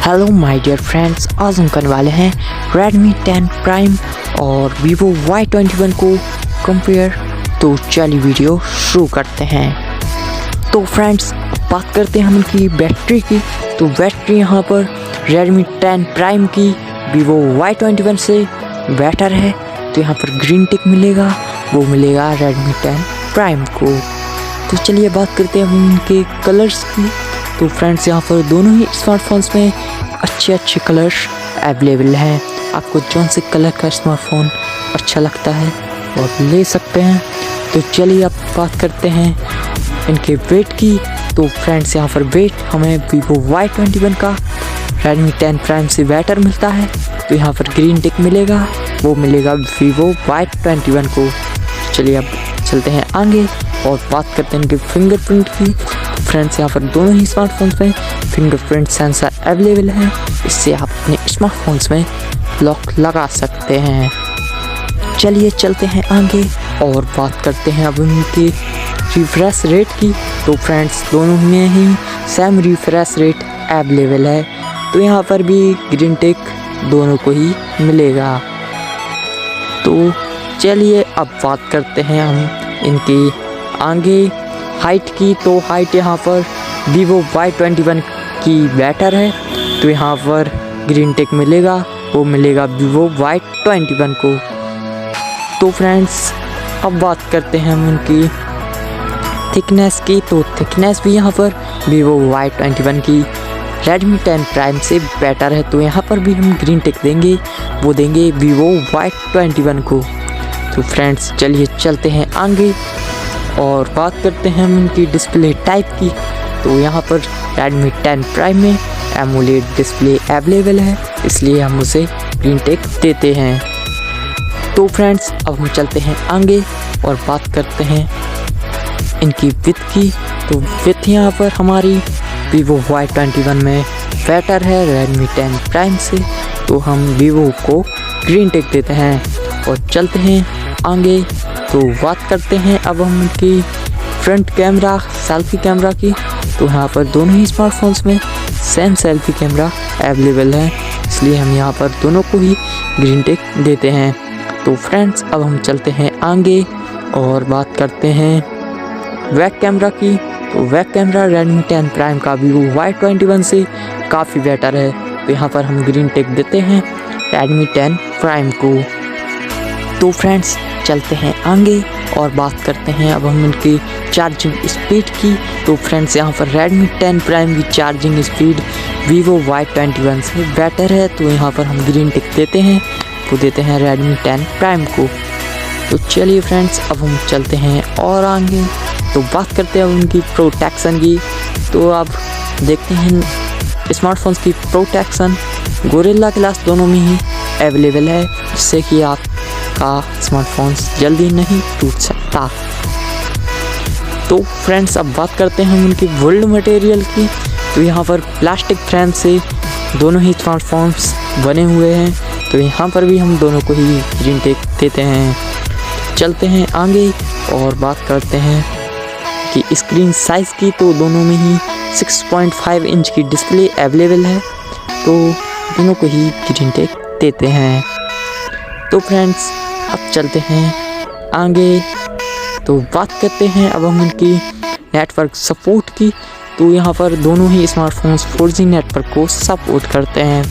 Hello my dear friends, आज हम करने वाले हैं Redmi 10 Prime और Vivo Y21 को कंपेयर। तो चलिए वीडियो शुरू करते हैं। तो फ्रेंड्स बात करते हैं हम इनकी बैटरी की। तो बैटरी यहाँ पर Redmi 10 Prime की Vivo Y21 से बेटर है। तो यहाँ पर ग्रीन टिक मिलेगा, वो मिलेगा Redmi 10 Prime को। तो चलिए बात करते हैं हम इनके कलर्स की। तो फ्रेंड्स यहाँ पर दोनों ही स्मार्टफोन्स में अच्छे कलर्स अवेलेबल हैं। आपको कौन से कलर का स्मार्टफोन अच्छा लगता है और ले सकते हैं। तो चलिए अब बात करते हैं इनके वेट की। तो फ्रेंड्स यहाँ पर वेट हमें Vivo Y21 का Redmi 10 Prime से बेटर मिलता है। तो यहाँ पर ग्रीन टिक मिलेगा, वो मिलेगा Vivo Y21 को। चलिए अब चलते हैं आगे और बात करते हैं इनके फिंगरप्रिंट की। फ्रेंड्स यहाँ पर दोनों ही स्मार्टफोन्स में फिंगरप्रिंट सेंसर अवेलेबल है। इससे आप अपने स्मार्टफोन्स में लॉक लगा सकते हैं। चलिए चलते हैं आगे और बात करते हैं अब इनके रिफ्रेश रेट की। तो फ्रेंड्स दोनों में ही सेम रिफ्रेश रेट अवेलेबल है। तो यहाँ पर भी ग्रीन टिक दोनों को ही मिलेगा। तो चलिए अब बात करते हैं हम इनकी आगे हाइट की। तो हाइट यहाँ पर Vivo Y21 की बेटर है। तो यहाँ पर ग्रीन टिक मिलेगा, वो मिलेगा Vivo Y21 को। तो फ्रेंड्स अब बात करते हैं हम इनकी थिकनेस की। तो थिकनेस भी यहाँ पर Vivo Y21 की Redmi 10 Prime से बेटर है। तो यहाँ पर भी हम ग्रीन टिक देंगे, वो देंगे Vivo Y21 को। तो फ्रेंड्स चलिए चलते हैं आगे और बात करते हैं हम इनकी डिस्प्ले टाइप की। तो यहाँ पर Redmi 10 Prime में AMOLED डिस्प्ले अवेलेबल है, इसलिए हम उसे ग्रीन टिक देते हैं। तो फ्रेंड्स अब हम चलते हैं आगे और बात करते हैं इनकी विड्थ की। तो विड्थ यहाँ पर हमारी Vivo Y21 में बेटर है Redmi 10 Prime से। तो हम Vivo को ग्रीन टिक देते हैं और चलते हैं आगे। तो बात करते हैं अब हम इनकी फ्रंट कैमरा सेल्फी कैमरा की। तो यहाँ पर दोनों ही स्मार्टफोन्स में सेम सेल्फी कैमरा अवेलेबल है, इसलिए हम यहाँ पर दोनों को ही ग्रीन टिक देते हैं। तो फ्रेंड्स अब हम चलते हैं आगे और बात करते हैं बैक कैमरा की। तो बैक कैमरा Redmi 10 Prime का Vivo Y21 से काफ़ी बेटर है। तो यहाँ पर हम ग्रीन टिक देते हैं Redmi 10 Prime को। तो फ्रेंड्स चलते हैं आगे और बात करते हैं अब हम इनकी चार्जिंग स्पीड की। तो फ्रेंड्स यहाँ पर Redmi 10 Prime की चार्जिंग स्पीड Vivo Y21 से बेटर है। तो यहाँ पर हम ग्रीन टिक देते हैं, वो देते हैं Redmi 10 Prime को। तो चलिए फ्रेंड्स अब हम चलते हैं और आगे तो बात करते हैं उनकी प्रोटेक्शन की। तो अब देखते हैं स्मार्टफोन्स की प्रोटेक्शन गोरिल्ला ग्लास दोनों में ही अवेलेबल है, जिससे कि आपका स्मार्टफोन्स जल्दी नहीं टूट सकता। तो फ्रेंड्स अब बात करते हैं हम उनकी बिल्ड मटेरियल की। तो यहाँ पर प्लास्टिक फ्रेम से दोनों ही स्मार्टफोन्स बने हुए हैं। तो यहाँ पर भी हम दोनों को ही ग्रीन टिक देते हैं। चलते हैं आगे और बात करते हैं कि स्क्रीन साइज़ की। तो दोनों में ही 6.5 इंच की डिस्प्ले अवेलेबल है। तो दोनों को ही ग्रीन टिक देते हैं। तो फ्रेंड्स अब चलते हैं आगे तो बात करते हैं अब हम इनकी नेटवर्क सपोर्ट की। तो यहाँ पर दोनों ही स्मार्टफोन्स 4G नेटवर्क को सपोर्ट करते हैं।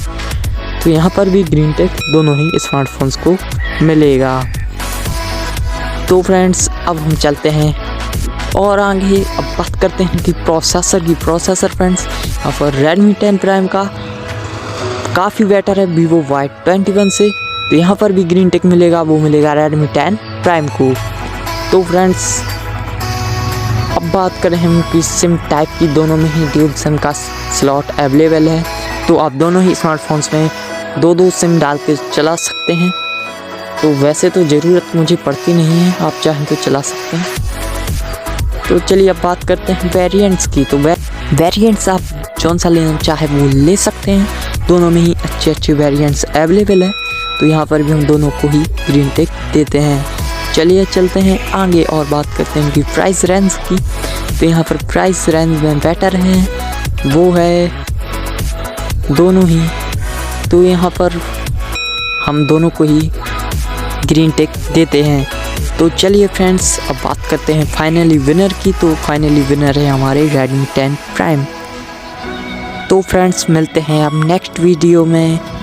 तो यहाँ पर भी ग्रीन टिक दोनों ही स्मार्टफोन्स को मिलेगा। तो फ्रेंड्स अब हम चलते हैं और आगे अब बात करते हैं कि प्रोसेसर की। प्रोसेसर फ्रेंड्स यहाँ पर Redmi 10 Prime का काफ़ी बेटर है Vivo Y21 से। तो यहाँ पर भी ग्रीन टिक मिलेगा, वो मिलेगा Redmi 10 Prime को। तो फ्रेंड्स अब बात करें हम कि सिम टाइप की। दोनों में ही ड्यूल सिम का स्लॉट अवेलेबल है। तो आप दोनों ही स्मार्टफोन्स में दो सिम डाल के चला सकते हैं। तो वैसे तो ज़रूरत मुझे पड़ती नहीं है, आप चाहें तो चला सकते हैं। तो चलिए अब बात करते हैं वेरिएंट्स की। तो वेरिएंट्स आप कौन सा लेना चाहे वो ले सकते हैं। दोनों में ही अच्छे वेरिएंट्स अवेलेबल है। तो यहाँ पर भी हम दोनों को ही ग्रीन टिक देते हैं। चलिए चलते हैं आगे और बात करते हैं कि प्राइस रेंज की। तो यहाँ पर प्राइस रेंज में बेटर है, वो है दोनों ही। तो यहाँ पर हम दोनों को ही ग्रीन टिक देते हैं। तो चलिए फ्रेंड्स, अब बात करते हैं फाइनली विनर की। तो फाइनली विनर है हमारे Redmi 10 Prime। तो फ्रेंड्स, मिलते हैं अब नेक्स्ट वीडियो में।